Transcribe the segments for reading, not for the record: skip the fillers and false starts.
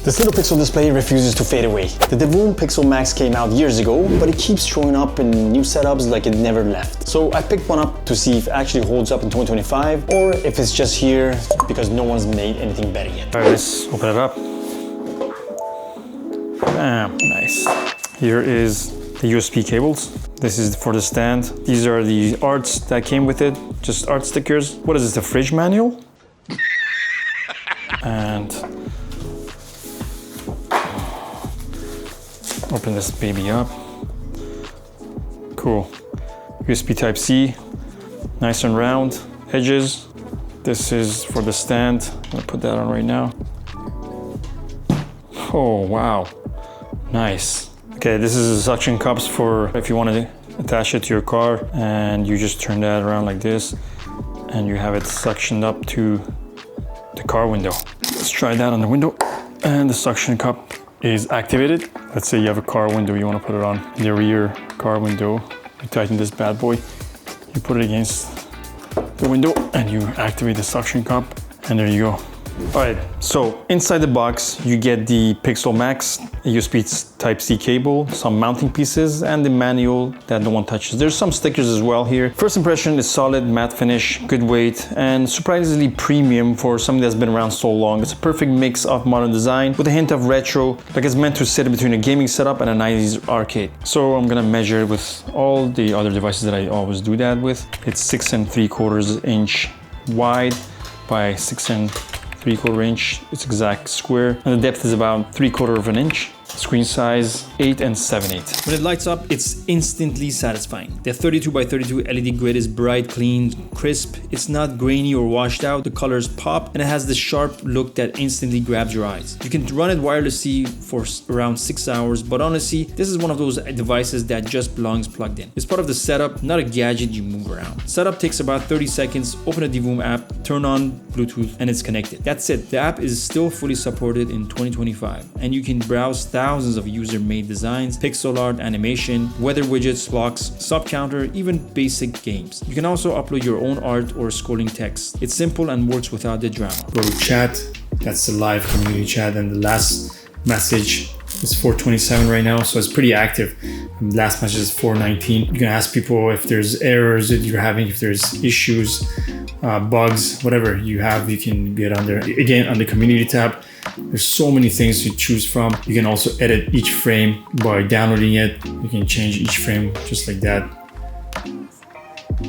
This little pixel display refuses to fade away. The Divoom Pixoo Max came out years ago, but it keeps showing up in new setups like it never left. So I picked one up to see if it actually holds up in 2025 or if it's just here because no one's made anything better yet. All right, let's open it up. Bam, nice. Here is the USB cables. This is for the stand. These are the arts that came with it, just art stickers. What is this, the fridge manual? And open this baby up. Cool. USB Type-C, nice and round edges. This is for the stand. I'm gonna put that on right now. Oh, wow, nice. Okay, this is the suction cups for if you want to attach it to your car, and you just turn that around like this, and you have it suctioned up to the car window. Let's try that on the window. And the suction cup is activated. Let's say you have a car window, you want to put it on the rear car window. You tighten this bad boy, you put it against the window, and you activate the suction cup, and there you go. All right, so inside the box, you get the Pixoo Max, a USB Type-C cable, some mounting pieces, and the manual that no one touches. There's some stickers as well here. First impression is solid, matte finish, good weight, and surprisingly premium for something that's been around so long. It's a perfect mix of modern design with a hint of retro, like it's meant to sit between a gaming setup and a 90s arcade. So I'm gonna measure it with all the other devices that I always do that with. It's 6 3/4 inch wide by 6 3/4 inch. It's exact square, and the depth is about 3/4 inch. Screen size 8 7/8. When it lights up, it's instantly satisfying. The 32 by 32 LED grid is bright, clean, crisp. It's not grainy or washed out. The colors pop, and it has this sharp look that instantly grabs your eyes. You can run it wirelessly for around 6 hours, but honestly, this is one of those devices that just belongs plugged in. It's part of the setup, not a gadget you move around. Setup takes about 30 seconds. Open a Divoom app, turn on Bluetooth, and it's connected. That's it. The app is still fully supported in 2025, and you can browse thousands of user-made designs, pixel art, animation, weather widgets, clocks, sub counter, even basic games. You can also upload your own art or scrolling text. It's simple and works without the drama. Go to chat. That's the live community chat, and the last message is 427 right now, so it's pretty active. And the last message is 419. You can ask people if there's errors that you're having, if there's issues, bugs, whatever you have, you can get under. Again, on the community tab, there's so many things to choose from. You can also edit each frame by downloading it. You can change each frame just like that.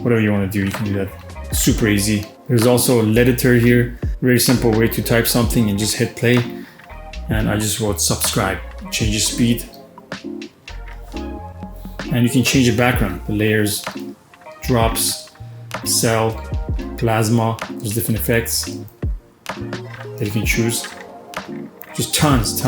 Whatever you want to do, you can do that. Super easy. There's also an editor here. Very simple way to type something and just hit play. And I just wrote subscribe. Change the speed. And you can change the background, the layers, drops, cell, plasma. There's different effects that you can choose. Just tons.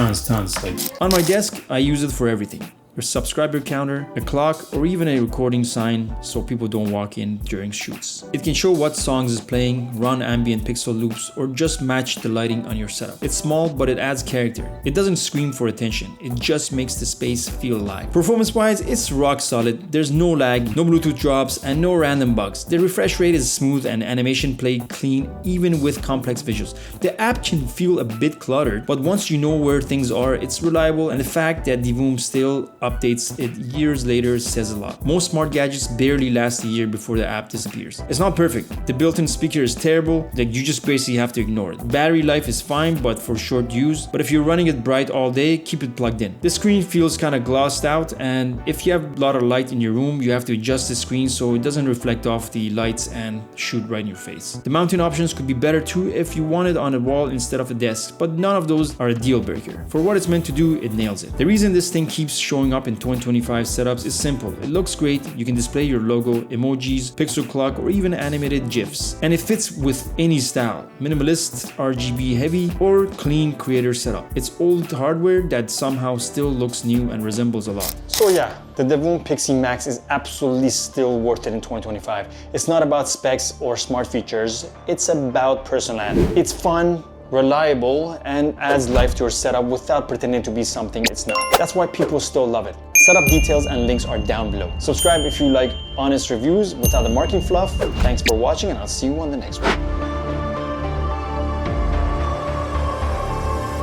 Like on my desk, I use it for everything. Your subscriber counter, a clock, or even a recording sign so people don't walk in during shoots. It can show what songs is playing, run ambient pixel loops, or just match the lighting on your setup. It's small, but it adds character. It doesn't scream for attention. It just makes the space feel alive. Performance-wise, it's rock solid. There's no lag, no Bluetooth drops, and no random bugs. The refresh rate is smooth and animation played clean, even with complex visuals. The app can feel a bit cluttered, but once you know where things are, it's reliable, and the fact that Divoom still updates it years later says a lot. Most smart gadgets barely last a year before the app disappears. It's not perfect. The built-in speaker is terrible, like you just basically have to ignore it. Battery life is fine, but for short use. But if you're running it bright all day, keep it plugged in. The screen feels kind of glossed out, and if you have a lot of light in your room, you have to adjust the screen so it doesn't reflect off the lights and shoot right in your face. The mounting options could be better too if you want it on a wall instead of a desk, but none of those are a deal breaker. For what it's meant to do, it nails it. The reason this thing keeps showing up in 2025 setups is simple. It looks great. You can display your logo, emojis, pixel clock, or even animated GIFs. And it fits with any style. Minimalist, RGB heavy, or clean creator setup. It's old hardware that somehow still looks new and resembles a lot. So yeah, the Divoom Pixoo Max is absolutely still worth it in 2025. It's not about specs or smart features. It's about personality. It's fun, reliable, and adds life to your setup without pretending to be something it's not. That's why people still love it. Setup details and links are down below. Subscribe if you like honest reviews without the marketing fluff. Thanks for watching, and I'll see you on the next one.